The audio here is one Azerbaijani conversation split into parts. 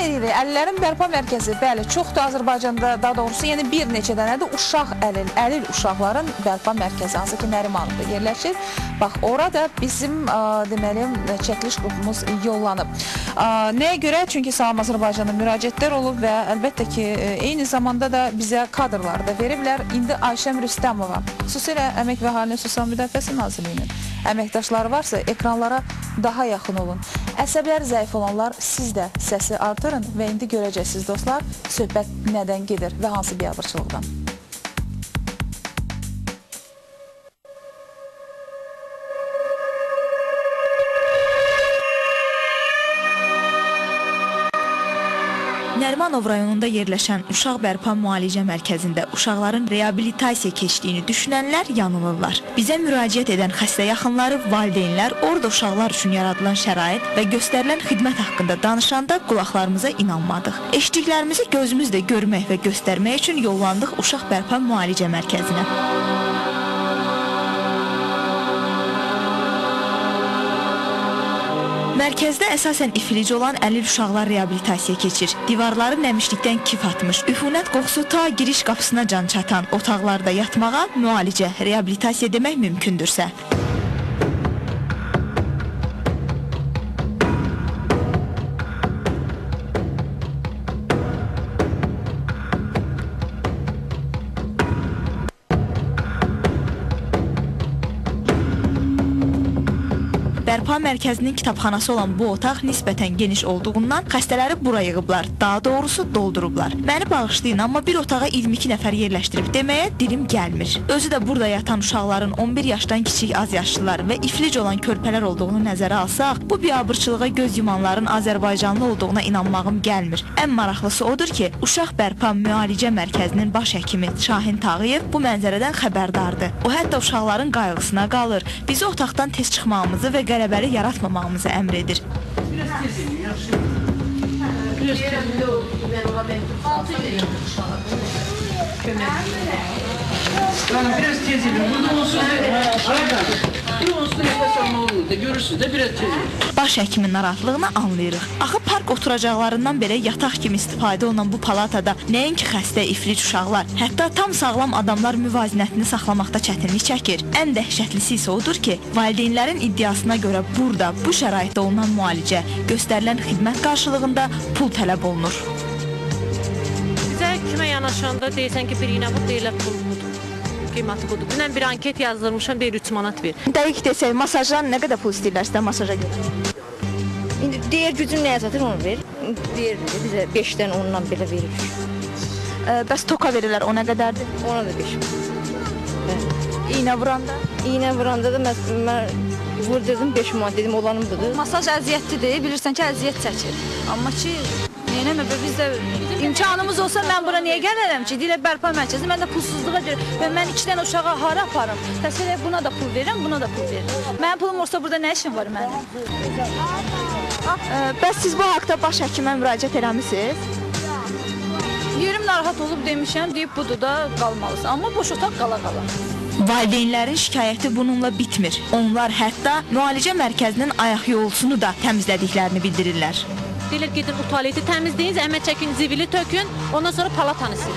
edirik. Əlillərin bərpa mərkəzi, bəli, çoxdur Azərbaycanda, daha doğrusu, yəni bir neçə dənədir uşaq əlil uşaqların bərpa mərkəzi, hansı ki, Nərimanlıqda yerləşir. Bax, orada bizim, deməli, çəkiliş qrupumuz yollanıb. Nəyə görə? Çünki Salam Azərbaycanda müraciətlər olub və əlbəttə ki, eyni zamanda da bizə kadrları da veriblər. İndi Ayşəm Rüstəmova, xüsusilə Əmək və Əhalinin Sosial Müdafiəsi Nazirliyinin əməkdaşları varsa, ekranlara daha yaxın olun. Əsəbləri zəif olanlar, siz də səsi artırın və indi görəcəksiniz, dostlar, söhbət nədən gedir və hansı biabırçılıqdan. Nərimanov rayonunda yerləşən Uşaq Bərpa Müalicə Mərkəzində uşaqların reabilitasiya keçdiyini düşünənlər yanılırlar. Bizə müraciət edən xəstə yaxınları, valideynlər orada uşaqlar üçün yaradılan şərait və göstərilən xidmət haqqında danışanda qulaqlarımıza inanmadıq. Eşitdiklərimizi gözümüzlə görmək və göstərmək üçün yollandıq Uşaq Bərpa Müalicə Mərkəzinə. Mərkəzdə əsasən iflic olan əlil uşaqlar reabilitasiya keçir. Divarları nəmişlikdən kif atmış, üfunət qoxusu ta giriş qapısına can çatan otaqlarda yatmağa müalicə, reabilitasiya demək mümkündürsə. Bərpa mərkəzinin kitabxanası olan bu otaq nisbətən geniş olduğundan xəstələri bura yığıblar, daha doğrusu doldurublar. Məni bağışlayın, amma bir otağa 22 nəfər yerləşdirib deməyə dilim gəlmir. Özü də burada yatan uşaqların 11 yaşdan kiçik azyaşlılar və iflic olan körpələr olduğunu nəzərə alsaq, bu biabırçılığa göz yumanların Azərbaycanlı olduğuna inanmağım gəlmir. Ən maraqlısı odur ki, Uşaq Bərpa Müalicə Mərkəzinin baş həkimi Şahin Tağıyev bu mənzərədən xəbərdardır. O hətta uşaqların qayğısına qalır, bizi otaqdan tez çıxmağımızı və qələbəli yaratmamağımızı əmr edir. Biraz tez edin. Burada olsun. Baş həkimin narahatlığını anlayırıq. Axı park oturacaqlarından belə yataq kimi istifadə olunan bu palatada nəinki xəstə, iflic uşaqlar, hətta tam sağlam adamlar müvazinətini saxlamaqda çətinlik çəkir. Ən dəhşətlisi isə odur ki, valideynlərin iddiasına görə burada, bu şəraitdə olunan müalicə, göstərilən xidmət qarşılığında pul tələb olunur. Bizə kimə yanaşanda deyirsən ki, bir iynə bu deyirlər pul budur. Qiyməti budur. Dünən bir anket yazdırmışam, deyir 3 manat ver. Dəqiq desək, masajdan nə qədər pul istəyirlər sizdən masaja görə? İndi deyir gücün nəyə çatır, onu ver. Deyir bizə 5-dən 10-dan belə verir. Bəs toka verirlər, o nə qədərdir? Ona da 5. İynə vuranda? İynə vuranda da mən vur dedim 5 manat dedim, olanım budur. Masaj əziyyətlidir, bilirsən ki, əziyyət çəkir. Amma ki, neynəmə, bizdə imkanımız olsa mən bura niyə gəlirəm ki? Deyirlər bərpa mərkəzi, mən də pulsuzluğa görə və mən 2 dənə uşağa hara aparım? Təsəvvür buna da pul verirəm, buna da pul verirəm. Mənim pulum olsa burada nə işim var mənim? Bəs siz bu haqda baş həkimə müraciət eləmisiniz? Yerim narahat olub demişəm, deyib budur da qalmalısın. Amma boş otaq qala-qala. Valideynlərin şikayəti bununla bitmir. Onlar hətta müalicə mərkəzinin ayaq yolsunu da təmizlədiklərini bildirirlər. Deyirlər, gedin o tualeti təmizləyin, zəhmət çəkin, zivili tökün, ondan sonra palatanı silin.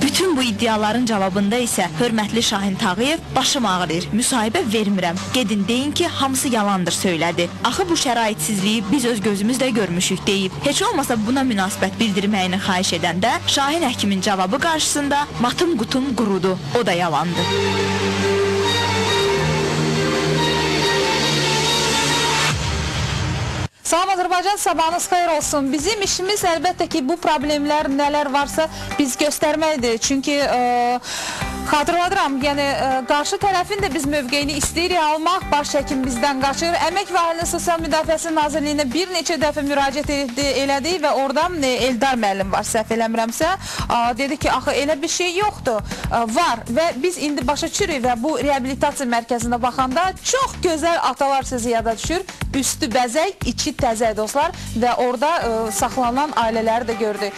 Bütün bu iddiaların cavabında isə hörmətli Şahin Tağıyev başım ağrıyır, müsahibə vermirəm. Gedin deyin ki, hamısı yalandır söylədi. Axı bu şəraitsizliyi biz öz gözümüzlə görmüşük deyib. Heç olmasa buna münasibət bildirməyini xahiş edəndə Şahin həkimin cavabı qarşısında matım qutum qurudu, o da yalandı. Salam Azərbaycan, sabahınız xeyir olsun. Bizim işimiz əlbəttə ki, bu problemlər nələr varsa biz göstərməkdir. Çünki xatırladıram, yəni qarşı tərəfin də biz mövqeyini istəyirik almaq, baş həkim bizdən qaçır. Əmək və Əhalinin Sosial Müdafiəsi Nazirliyinə bir neçə dəfə müraciət elədik və oradan Eldar müəllim var, səhv eləmirəmsə, dedi ki, axı elə bir şey yoxdur, var və biz indi başa düşürük və bu reabilitasiya mərkəzində baxanda çox gözəl atalar sizi yada düşür. Üstü bəzək, içi təzə dostlar və orada saxlanan ailələri də gördük.